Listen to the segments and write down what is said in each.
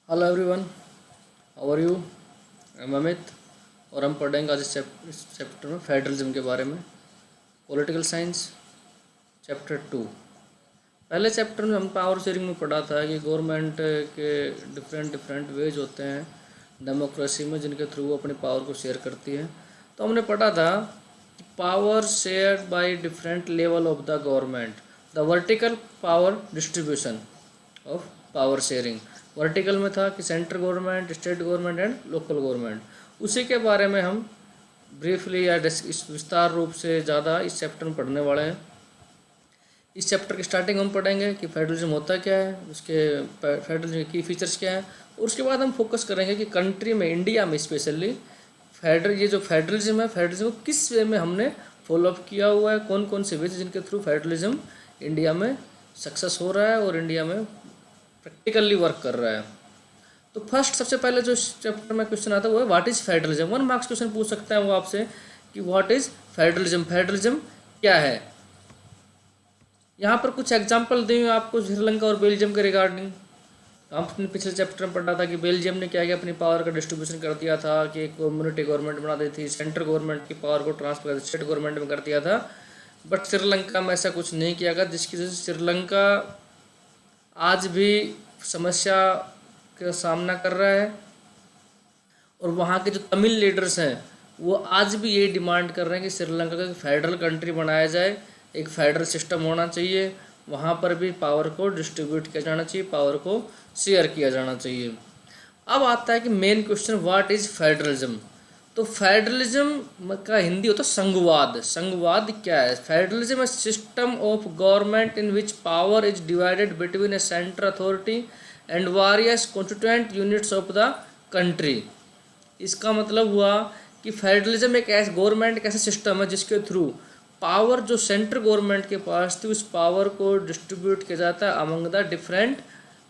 Hello everyone, how are you? I am Amit और हम पढ़ेंगे आज इस चैप्टर में फेडरलिज्म के बारे में। Political science chapter 2। पहले चैप्टर में हम पावर शेयरिंग में पढ़ा था कि गवर्नमेंट के डिफरेंट डिफरेंट वेज होते हैं डेमोक्रेसी में जिनके थ्रू वो अपनी पावर को शेयर करती है। तो हमने पढ़ा था power shared by different level of the government, the vertical power distribution of power sharing. Vertical में था कि central government, state government and local government. उसी के बारे में हम ब्रीफली या इस विस्तार रूप से ज़्यादा इस चैप्टर में पढ़ने वाले हैं। इस चैप्टर की स्टार्टिंग हम पढ़ेंगे कि फेडरलिज्म होता क्या है, उसके फेडरलिज्म के की फीचर्स क्या हैं, और उसके बाद हम फोकस करेंगे कि कंट्री में, इंडिया में स्पेशली ये जो फेडरलिज्म है, फेडरलिज्म को किस वे में हमने फॉलोअप किया हुआ है, कौन कौन से वे जिनके थ्रू फेडरलिज्म इंडिया में सक्सेस हो रहा है और इंडिया में प्रैक्टिकली वर्क कर रहा है। तो फर्स्ट सबसे पहले जो चैप्टर में क्वेश्चन आता है वो है what is federalism. 1 marks question पूछ सकता है वो आपसे कि व्हाट इज फेडरलिज्म, फेडरलिज्म क्या है। यहाँ पर कुछ एग्जांपल दी हुई आपको श्रीलंका और बेल्जियम के रिगार्डिंग। हमने पिछले चैप्टर में पढ़ा था कि बेल्जियम ने क्या किया, अपनी पावर का डिस्ट्रीब्यूशन कर दिया था कि एक कम्युनिटी गवर्नमेंट बना दी थी, सेंट्रल गवर्नमेंट की पावर को ट्रांसफर स्टेट गवर्नमेंट में कर दिया था। बट श्रीलंका में ऐसा कुछ नहीं किया गया, जिसकी वजह से श्रीलंका आज भी समस्या का सामना कर रहा है। और वहाँ के जो तमिल लीडर्स हैं वो आज भी ये डिमांड कर रहे हैं कि श्रीलंका का फेडरल कंट्री बनाया जाए, एक फेडरल सिस्टम होना चाहिए, वहाँ पर भी पावर को डिस्ट्रीब्यूट किया जाना चाहिए, पावर को शेयर किया जाना चाहिए। अब आता है कि main question what is federalism. तो फेडरलिज्म का हिंदी होता है संघवाद। संघवाद क्या है? Federalism is system of government in which power is divided between A central authority and various constituent units of the country. इसका मतलब हुआ कि फेडरलिज्म एक ऐसा गवर्नमेंट एक ऐसा सिस्टम है जिसके थ्रू पावर जो सेंट्रल गवर्नमेंट के पास थी उस पावर को डिस्ट्रीब्यूट किया जाता है among the different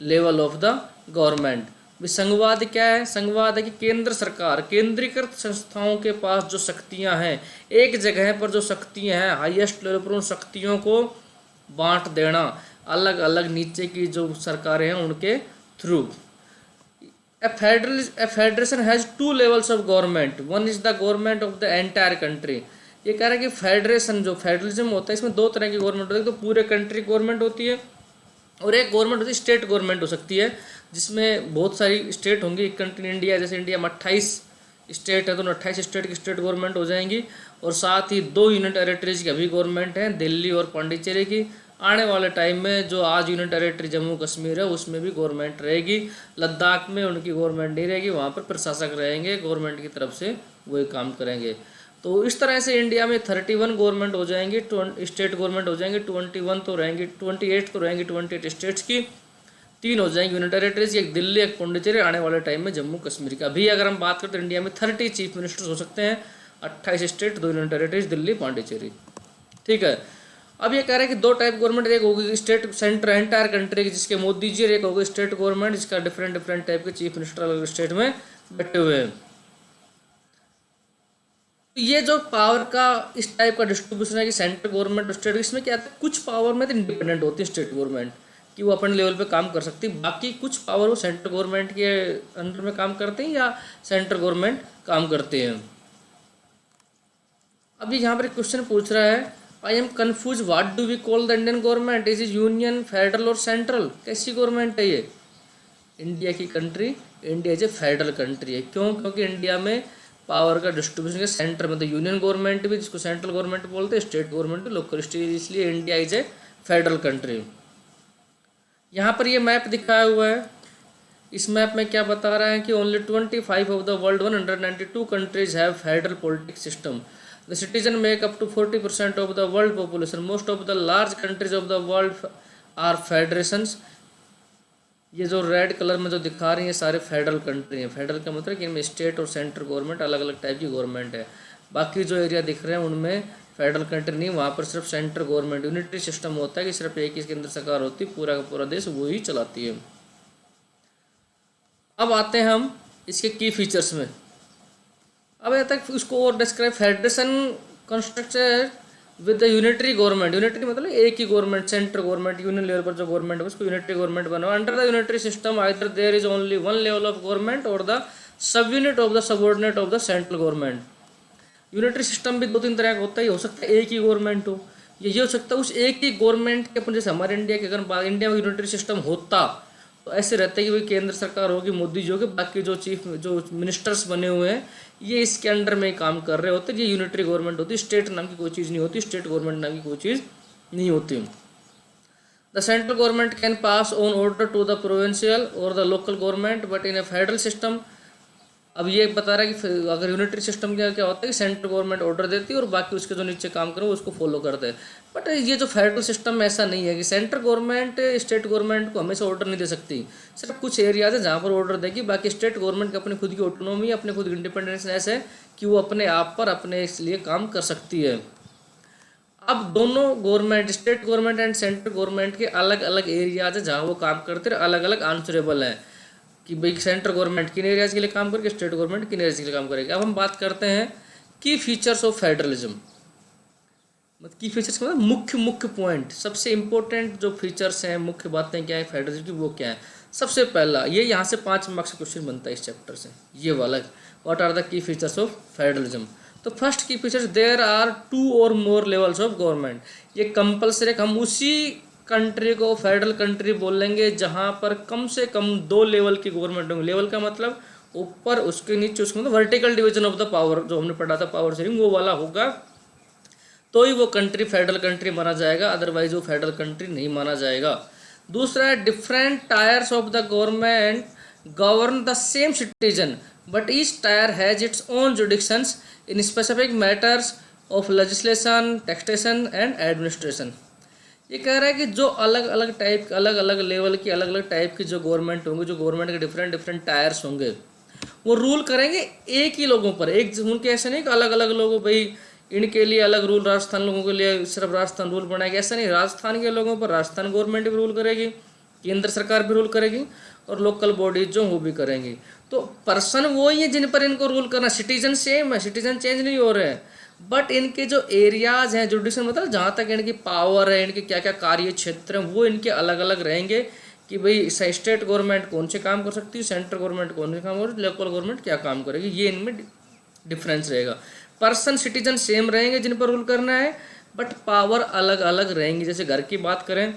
level of the government. संघवाद क्या है? संघवाद है कि केंद्र सरकार, केंद्रीकृत संस्थाओं के पास जो शक्तियां हैं, एक जगह पर जो शक्तियां हैं हाईएस्ट लेवल पर, उन शक्तियों को बांट देना अलग अलग नीचे की जो सरकारें हैं उनके through. A federation has 2 levels of government. One is the government of the entire country. ये कह रहा है कि फेडरेशन जो फेडरलिज्म होता है इसमें 2 तरह की गवर्नमेंट होती है। तो पूरे कंट्री गवर्नमेंट होती है और एक गवर्नमेंट होती है स्टेट गवर्नमेंट हो सकती है, जिसमें बहुत सारी स्टेट होंगी। एक कंट्री इंडिया, जैसे इंडिया में 28 स्टेट है तो 28 स्टेट की स्टेट गवर्नमेंट हो जाएंगी। और साथ ही 2 यूनियन टेरेटरीज की अभी गवर्नमेंट है, दिल्ली और पांडिचेरी की। आने वाले टाइम में जो आज यूनियन टेरेटरी जम्मू कश्मीर है उसमें भी गवर्नमेंट रहेगी। लद्दाख में उनकी गवर्नमेंट नहीं रहेगी, वहाँ पर प्रशासक रहेंगे, गवर्नमेंट की तरफ से वही काम करेंगे। तो इस तरह से इंडिया में 31 गवर्नमेंट हो जाएंगी, स्टेट गवर्नमेंट हो जाएंगी। 21 तो रहेंगी, 28 तो रहेंगी 28 स्टेट्स की। 3 हो जाएंगी यूनियन टेरेटरीज, एक दिल्ली एक पांडिचेरी, आने वाले टाइम में जम्मू कश्मीर का। अभी अगर हम बात करें तो इंडिया में 30 चीफ मिनिस्टर्स हो सकते हैं, 28 state, 2 union territories, Delhi Pondicherry. ठीक है। अब ये कह रहे हैं कि 2 टाइप गवर्नमेंट, एक होगी स्टेट सेंटर एंटायर कंट्री की जिसके मोदी जी, और एक होगी स्टेट गवर्नमेंट जिसका डिफरेंट डिफरेंट टाइप के चीफ मिनिस्टर अलग स्टेट में बैठे हुए हैं। तो ये जो पावर का इस टाइप का डिस्ट्रीब्यूशन है कि सेंट्रल गवर्नमेंट और स्टेट, इसमें क्या आता है, कुछ पावर में तो इंडिपेंडेंट होती है स्टेट गवर्नमेंट कि वो अपने लेवल पे काम कर सकती है, बाकी कुछ पावर वो सेंट्रल गवर्नमेंट के अंडर में काम करते हैं या सेंट्रल गवर्नमेंट काम करते हैं। अभी यहाँ पर एक क्वेश्चन पूछ रहा है, I am confuse, what do we call the Indian government, is union, federal और सेंट्रल? कैसी गवर्नमेंट है ये? इंडिया की country, India is a federal country है। क्यों? क्योंकि इंडिया में पावर का डिस्ट्रीब्यूशन के सेंटर में तो यूनियन गवर्नमेंट भी, जिसको सेंट्रल गवर्नमेंट बोलते हैं, स्टेट गवर्नमेंट भी, लोकल स्टेट, इसलिए India is a federal country. यहाँ पर ये मैप दिखाया हुआ है। इस मैप में क्या बता रहा है कि only 25 of the world 192 countries have federal politics system. The citizen make up to 40% of the world population. Most of the large countries of the world are federations. ये जो रेड कलर में जो दिखा रही हैं सारे फेडरल कंट्री हैं। Federal का मतलब कि इनमें स्टेट और सेंट्रल गवर्नमेंट अलग अलग टाइप की गवर्नमेंट है। बाकी जो एरिया दिख रहे हैं उनमें फेडरल कंट्री नहीं, वहाँ पर सिर्फ सेंट्रल गवर्नमेंट, यूनिटरी सिस्टम होता है कि सिर्फ एक ही केंद्र सरकार होती है, पूरा का पूरा देश वो ही चलाती है। अब आते हैं हम इसके की फीचर्स में। अब यहाँ तक उसको और describe, federation construction with the unitary government, unitary मतलब एक ही government, central government, union level पर जो गवर्नमेंट है उसको यूनिटरी गवर्नमेंट बना। Under the unitary system either there is only one level of government और the sub unit of the subordinate of the central government. Unitary system भी दो तीन तरह का होता है, हो सकता है एक ही गवर्नमेंट हो, ये हो सकता है उस एक ही गवर्नमेंट के अपन, जैसे हमारे इंडिया के अगर इंडिया में यूनिटरी सिस्टम होता तो ऐसे रहता है कि भाई केंद्र सरकार होगी, मोदी जी होगी, बाकी जो चीफ जो मिनिस्टर्स बने हुए हैं ये इसके अंडर में काम कर रहे होते, ये यूनिटरी गवर्नमेंट होती, स्टेट नाम की कोई चीज़ नहीं होती, स्टेट गवर्नमेंट नाम की कोई चीज़ नहीं होती। The central government can pass on order to the provincial और the local government but in a federal system. अब ये बता रहा है कि अगर यूनिटरी सिस्टम क्या क्या होता है कि सेंट्रल गवर्नमेंट ऑर्डर देती है और बाकी उसके जो नीचे काम करें उसको फॉलो करते हैं। बट ये जो फेडरल सिस्टम में ऐसा नहीं है कि सेंट्रल गवर्नमेंट स्टेट गवर्नमेंट को हमेशा ऑर्डर नहीं दे सकती, सिर्फ कुछ एरियाज है जहाँ पर ऑर्डर देगी, बाकी स्टेट गवर्नमेंट की अपनी खुद की ऑटोनॉमी, अपने खुद इंडिपेंडेंस है कि वो अपने आप पर अपने लिए काम कर सकती है। अब दोनों government, state government and central government के अलग अलग एरियाज है जहाँ वो काम करते हैं, अलग अलग आंसरेबल हैं कि भाई सेंट्रल गवर्नमेंट किन एरियाज के लिए काम करेगी, स्टेट गवर्नमेंट किन एरियाज के लिए काम करेगी। अब हम बात करते हैं की फीचर्स ऑफ फेडरलिज्म। मतलब की फीचर्स मतलब मुख्य पॉइंट, सबसे इंपॉर्टेंट जो फीचर्स हैं, मुख्य बातें क्या है फेडरलिज्म की, वो क्या है। सबसे पहला ये यहाँ से 5 मार्क्स का क्वेश्चन बनता है इस चैप्टर से, ये वाला, what are the key features of federalism. तो first key features, there are 2 और मोर लेवल्स ऑफ गवर्नमेंट। ये कंपल्सरी, हम उसी कंट्री को फेडरल कंट्री बोलेंगे जहाँ पर कम से कम 2 लेवल की गवर्नमेंट होंगे। लेवल का मतलब ऊपर, उसके नीचे, उसके मतलब vertical division of the power, जो हमने पढ़ा था पावर शेयरिंग, वो वाला होगा तो ही वो कंट्री फेडरल कंट्री माना जाएगा, अदरवाइज वो फेडरल कंट्री नहीं माना जाएगा। दूसरा है different tiers of the government govern the same citizen but each tier has its own jurisdictions in specific matters of legislation, taxation and administration. ये कह रहा है कि जो अलग अलग टाइप, अलग अलग लेवल की, अलग अलग टाइप की जो गवर्नमेंट होंगे, जो गवर्नमेंट के डिफरेंट डिफरेंट टायर्स होंगे, वो रूल करेंगे एक ही लोगों पर, एक उनके ऐसे नहीं कि अलग अलग लोगों, भाई इनके लिए अलग रूल, राजस्थान लोगों के लिए सिर्फ राजस्थान रूल बनाएगा, ऐसा नहीं। राजस्थान के लोगों पर राजस्थान गवर्नमेंट भी रूल करेगी, केंद्र सरकार भी रूल करेगी और लोकल बॉडीज जो वो भी करेंगी। तो पर्सन वो ही है जिन पर इनको रूल करना, सिटीजन सेम है, सिटीजन चेंज नहीं हो रहे हैं, बट इनके जो एरियाज हैं, जुडिशल मतलब जहाँ तक इनकी पावर है, इनके क्या क्या कार्य क्षेत्र हैं, वो इनके अलग अलग रहेंगे कि भाई स्टेट गवर्नमेंट कौन से काम कर सकती है, सेंट्रल गवर्नमेंट कौन से काम कर, लोकल गवर्नमेंट क्या काम करेगी, ये इनमें डिफरेंस रहेगा। पर्सन सिटीजन सेम रहेंगे जिन पर रूल करना है, बट पावर अलग अलग रहेंगी। जैसे घर की बात करें,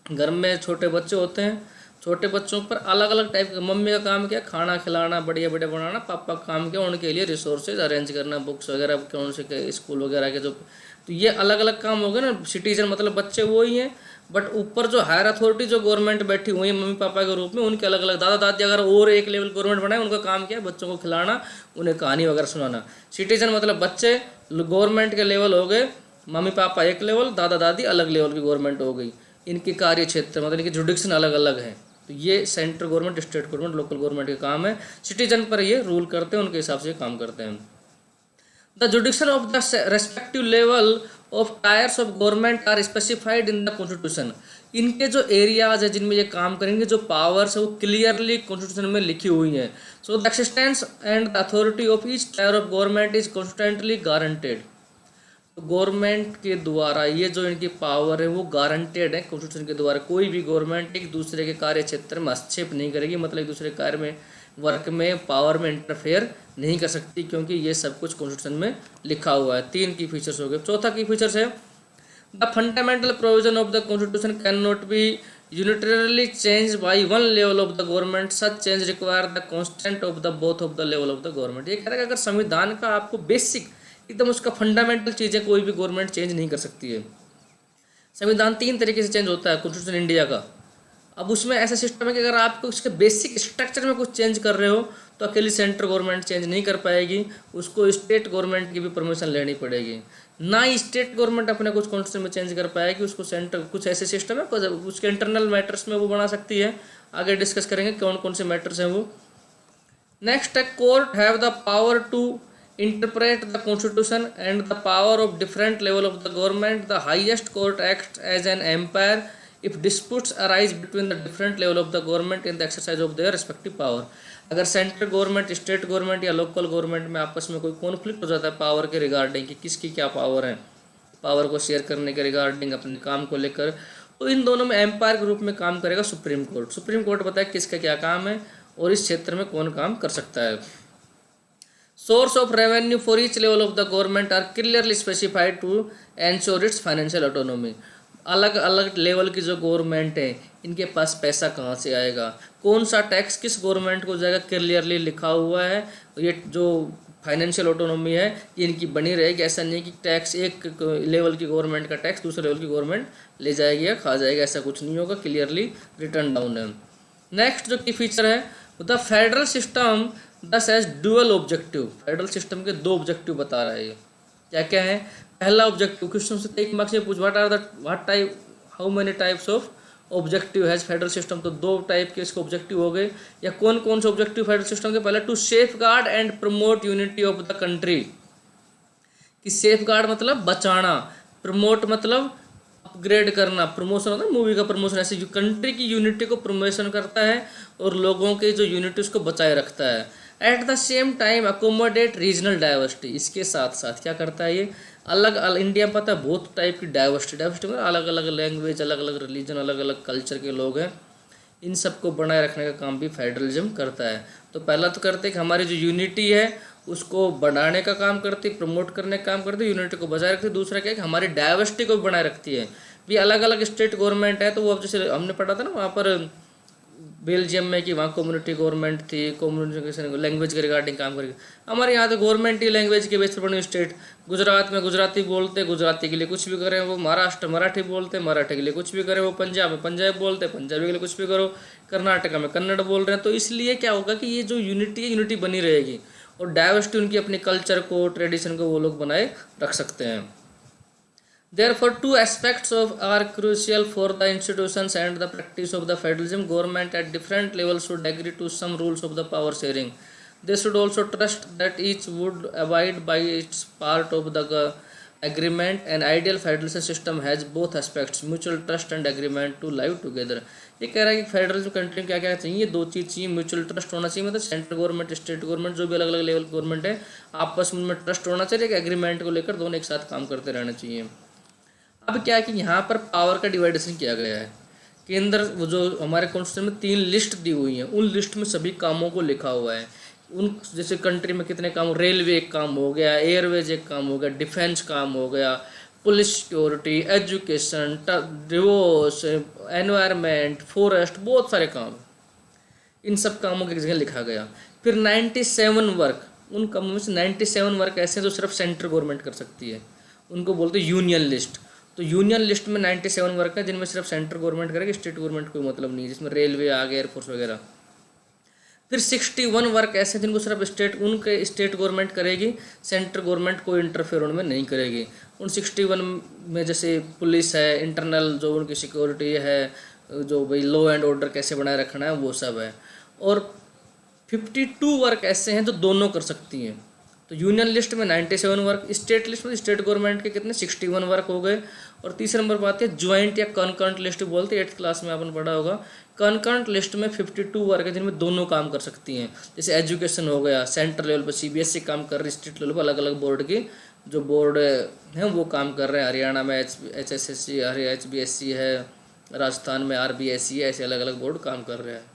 घर में छोटे बच्चे होते हैं, छोटे बच्चों पर अलग अलग टाइप का, मम्मी का काम क्या, खाना खिलाना, बढ़िया बढ़िया बनाना, पापा का काम क्या, उनके लिए रिसोर्सेज अरेंज करना, बुक्स वगैरह कौन से स्कूल वगैरह के जो, तो ये अलग अलग काम हो गए ना। सिटीजन मतलब बच्चे वो ही हैं, बट ऊपर जो हायर अथॉरिटी जो गवर्नमेंट बैठी हुई है मम्मी पापा के रूप में, उनके अलग अलग, दादा दादी अगर और एक लेवल गवर्नमेंट बनाए, उनका काम क्या है, बच्चों को खिलाना, उन्हें कहानी वगैरह सुनाना। सिटीजन मतलब बच्चे गवर्नमेंट के लेवल हो गए, मम्मी पापा एक लेवल, दादा दादी अलग लेवल की गवर्नमेंट हो गई, इनके कार्य क्षेत्र मतलब इनके जुडिक्शन अलग अलग है। तो ये central government, state government, local government के काम है, सिटीजन पर ये रूल करते हैं, उनके हिसाब से काम करते हैं। The jurisdiction of the respective level of tiers of government are specified in the constitution. इनके जो एरियाज है जिनमें ये काम करेंगे, जो पावर्स है वो क्लियरली कॉन्स्टिट्यूशन में लिखी हुई है। So the existence and the authority of each tyre of government is constantly guaranteed. Government के द्वारा ये जो इनकी पावर है वो गारंटेड है कॉन्स्टिट्यूशन के द्वारा। कोई भी गवर्नमेंट एक दूसरे के कार्य क्षेत्र में हस्तक्षेप नहीं करेगी, मतलब एक दूसरे कार्य में, वर्क में, पावर में इंटरफेयर नहीं कर सकती, क्योंकि ये सब कुछ कॉन्स्टिट्यूशन में लिखा हुआ है। 3 की फीचर्स हो गए। चौथा की फीचर्स है the fundamental provision of the constitution can not be unitarily change by one level of the government, such change require the consent of the both of the level of the government. ये कह रहा है कि अगर संविधान का आपको basic एकदम उसका फंडामेंटल चीज़ें कोई भी गवर्नमेंट चेंज नहीं कर सकती है। संविधान 3 तरीके से चेंज होता है कॉन्स्टिट्यूशन इंडिया का। अब उसमें ऐसा सिस्टम है कि अगर आप उसके बेसिक स्ट्रक्चर में कुछ चेंज कर रहे हो तो अकेली सेंट्रल गवर्नमेंट चेंज नहीं कर पाएगी, उसको स्टेट गवर्नमेंट की भी परमिशन लेनी पड़ेगी। ना ही स्टेट गवर्नमेंट अपने कुछ कॉन्स्टिट्यूशन में चेंज कर पाएगी, उसको सेंटर, कुछ ऐसे सिस्टम है उसके इंटरनल मैटर्स में वो बना सकती है। आगे डिस्कस करेंगे कौन कौन से मैटर्स हैं वो। नेक्स्ट है court have the power to interpret the constitution and the power of different level of the government. The highest court acts as an umpire if disputes arise between the different level of the government in the exercise of their respective power. अगर central government, state government या local government में आपस में कोई conflict हो जाता है power के रिगार्डिंग कि किसकी क्या पावर है, पावर को शेयर करने के रिगार्डिंग, अपने काम को लेकर। तो इन दोनों में एम्पायर के रूप में काम करेगा सुप्रीम कोर्ट। सुप्रीम कोर्ट बताए किसका क्या काम है और इस क्षेत्र में कौन काम कर सकता है। Source of revenue for each level of the government are clearly specified to ensure its financial autonomy. अलग अलग लेवल की जो गवर्नमेंट है इनके पास पैसा कहाँ से आएगा, कौन सा टैक्स किस गवर्नमेंट को जाएगा, क्लियरली लिखा हुआ है। ये जो फाइनेंशियल ऑटोनॉमी है ये इनकी बनी रहेगी। ऐसा नहीं कि टैक्स एक लेवल की गवर्नमेंट का टैक्स दूसरे लेवल की गवर्नमेंट ले जाएगी या खा जाएगी, ऐसा कुछ नहीं होगा, क्लियरली रिटर्न डाउन है। नेक्स्ट जो की फीचर है, the federal system has as dual objective. Federal system के दो ऑब्जेक्टिव बता रहा है ये। क्या क्या है? पहला ऑब्जेक्टिव, क्वेश्चन से एक मार्क्स में पूछ what type how many types of objective has federal system. तो दो टाइप के इसके ऑब्जेक्टिव हो गए। या कौन कौन से ऑब्जेक्टिव फेडरल सिस्टम के? पहले to safeguard and promote unity of the country. कि सेफ गार्ड मतलब बचाना, प्रमोट मतलब अपग्रेड करना, प्रमोशन होता है मूवी का प्रमोशन, ऐसे कंट्री की यूनिटी को प्रमोशन करता है और लोगों की जो यूनिटी उसको बचाए रखता है। At the same time accommodate regional diversity. इसके साथ साथ क्या करता है ये, अलग अलग इंडिया में पता है बहुत टाइप की डाइवर्सिटी मतलब अलग अलग लैंग्वेज, अलग अलग रिलीजन, अलग अलग कल्चर के लोग हैं, इन सबको बनाए रखने का काम भी फेडरलिज्म करता है। तो पहला तो करते हैं कि हमारी जो यूनिटी है उसको बढ़ाने का काम करती है, प्रमोट करने का काम करती है, यूनिटी को बचाए रखती है। दूसरा क्या है कि हमारी डाइवर्सिटी को भी बनाए रखती है। भी अलग अलग स्टेट गवर्नमेंट है, तो वो अब जैसे हमने पढ़ा था ना वहाँ पर बेल्जियम में कि वहाँ कम्युनिटी गवर्नमेंट थी, कम्युनिकेशन लैंग्वेज के रिगार्डिंग काम करेगी। हमारे यहाँ तो गवर्नमेंट ही लैंग्वेज के बेस पर बनी स्टेट। गुजरात में गुजराती बोलते, गुजराती के लिए कुछ भी करें वो। महाराष्ट्र मराठी बोलते, मराठी के लिए कुछ भी करें वो। पंजाब में पंजाबी बोलते, पंजाबी के लिए कुछ भी करो। कर्नाटका में कन्नड़ बोल रहे हैं। तो इसलिए क्या होगा कि ये जो यूनिटी है यूनिटी बनी रहेगी और डाइवर्सिटी उनकी अपने कल्चर को, ट्रेडिशन को वो लोग बनाए रख सकते हैं। Therefore, two aspects are crucial for the institutions and the practice of the federalism. Government at different levels should agree to some rules of the power sharing. They should also trust that each would abide by its part of the agreement. An ideal federalism system has both aspects, mutual trust and agreement, to live together. ये कह रहा है कि federalism country में क्या क्या चाहिए, दो चीज़ चाहिए। म्यूचुअल ट्रस्ट होना चाहिए, मतलब सेंट्रल गवर्नमेंट, स्टेट गवर्नमेंट, जो भी अलग अलग लेवल की गवर्नमेंट है आपस में ट्रस्ट होना चाहिए। एक एग्रीमेंट को लेकर दोनों एक साथ काम करते रहना चाहिए। अब क्या है कि यहाँ पर पावर का डिवाइडेशन किया गया है। केंद्र वो जो हमारे कॉन्स्टिट्यूशन में 3 लिस्ट दी हुई हैं, उन लिस्ट में सभी कामों को लिखा हुआ है। उन जैसे कंट्री में कितने काम, रेलवे एक काम हो गया, एयरवेज एक काम हो गया, डिफेंस काम हो गया, police security, education, divorce, environment, forest, बहुत सारे काम, इन सब कामों की जगह लिखा गया। फिर 97 वर्क, उन कामों में से 97 वर्क ऐसे हैं जो सिर्फ सेंट्रल गवर्नमेंट कर सकती है, उनको बोलते हैं यूनियन लिस्ट। तो यूनियन लिस्ट में 97 वर्क है जिनमें सिर्फ सेंट्रल गवर्नमेंट करेगी, स्टेट गवर्नमेंट कोई मतलब नहीं है, जिसमें रेलवे आ गया, एयरफोर्स वगैरह। फिर 61 वर्क ऐसे जिनको सिर्फ स्टेट गवर्नमेंट करेगी, सेंट्रल गवर्नमेंट कोई इंटरफेयर उनमें नहीं करेगी। उन 61 में जैसे पुलिस है, इंटरनल जो उनकी सिक्योरिटी है, जो भाई लॉ एंड ऑर्डर कैसे बनाए रखना है वो सब है। और 52 वर्क ऐसे हैं जो दोनों कर सकती हैं। तो यूनियन लिस्ट में 97 वर्क, स्टेट लिस्ट में स्टेट गवर्नमेंट के कितने 61 वर्क हो गए। और तीसरे नंबर पर आती है ज्वाइंट या कॉन्करेंट लिस्ट बोलते हैं, 8th क्लास में आपने पढ़ा होगा। कॉन्करेंट लिस्ट में 52 वर्क है जिनमें दोनों काम कर सकती हैं। जैसे एजुकेशन हो गया, सेंट्रल लेवल पर CBSE काम कर रही, स्टेट लेवल पर अलग अलग बोर्ड की जो बोर्ड हैं वो काम कर रहे हैं। हरियाणा में HSSC, HBSC है, राजस्थान में RBSE है, ऐसे अलग अलग बोर्ड काम कर रहे हैं।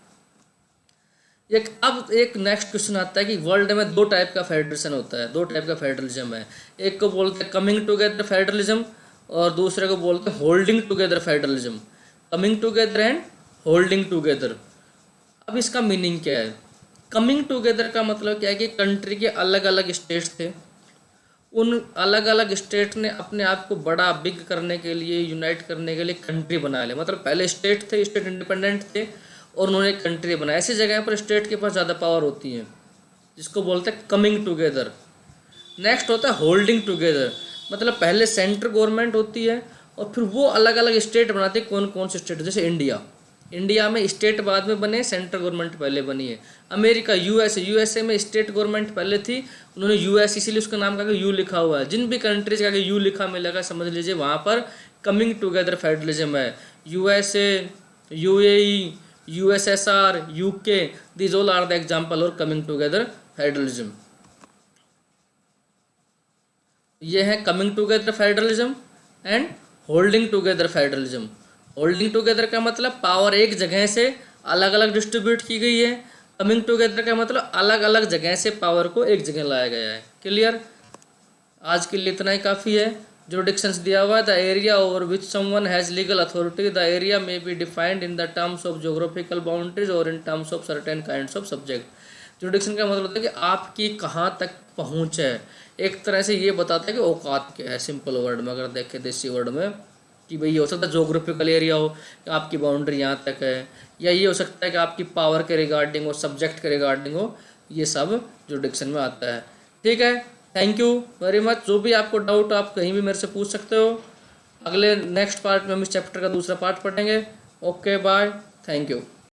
अब एक नेक्स्ट क्वेश्चन आता है कि वर्ल्ड में 2 टाइप का फेडरेशन होता है, 2 टाइप का फेडरलिज्म है। एक को बोलते हैं कमिंग टुगेदर फेडरलिज्म और दूसरे को बोलते हैं holding together federalism. Coming together and holding together. अब इसका मीनिंग क्या है? कमिंग टुगेदर का मतलब क्या है कि कंट्री के अलग अलग स्टेट्स थे, उन अलग अलग स्टेट ने अपने आप को बड़ा बिग करने के लिए, यूनाइट करने के लिए कंट्री बना लिया। मतलब पहले स्टेट थे, स्टेट इंडिपेंडेंट थे और उन्होंने कंट्री बनाया। ऐसी जगह पर स्टेट के पास ज़्यादा पावर होती है, जिसको बोलते हैं कमिंग टुगेदर। नेक्स्ट होता है होल्डिंग टुगेदर, मतलब पहले सेंट्रल गवर्नमेंट होती है और फिर वो अलग अलग स्टेट बनाते हैं। कौन कौन से स्टेट? जैसे इंडिया में स्टेट बाद में बने, सेंट्रल गवर्नमेंट पहले बनी है। अमेरिका, यूएसए में स्टेट गवर्नमेंट पहले थी, उन्होंने यूएस इसीलिए उसका नाम का यू लिखा हुआ है। जिन भी कंट्रीज का यू लिखा मिलेगा समझ लीजिए वहाँ पर कमिंग टुगेदर फेडरलिज्म है। USA, UAE, USSR, UK, these all are the example और कमिंग टुगेदर फेडरलिज्म। ये है coming together federalism. And holding together federalism. Holding together का मतलब पावर एक जगह से अलग अलग डिस्ट्रीब्यूट की गई है, कमिंग टुगेदर का मतलब अलग अलग जगह से पावर को एक जगह लाया गया है। क्लियर? आज के लिए इतना ही काफ़ी है। जुरिडिक्शंस दिया हुआ है, the area over which someone has legal authority, the area may be defined in the terms of geographical boundaries और in terms of certain kinds of subject. Jurisdiction का मतलब होता है कि आपकी कहाँ तक पहुँच है, एक तरह से ये बताता है कि औकात क्या है, सिंपल वर्ड में अगर देखें देसी वर्ड में, कि भाई ये हो सकता है जोग्राफिकल एरिया हो कि आपकी बाउंड्री यहाँ तक है, या ये हो सकता है कि आपकी पावर के रिगार्डिंग हो, सब्जेक्ट के रिगार्डिंग हो, ये सब जुरिडिक्शन में आता है। ठीक है, थैंक यू वेरी मच। जो भी आपको डाउट आप कहीं भी मेरे से पूछ सकते हो। अगले नेक्स्ट पार्ट में हम इस चैप्टर का दूसरा पार्ट पढ़ेंगे। Okay bye, thank you.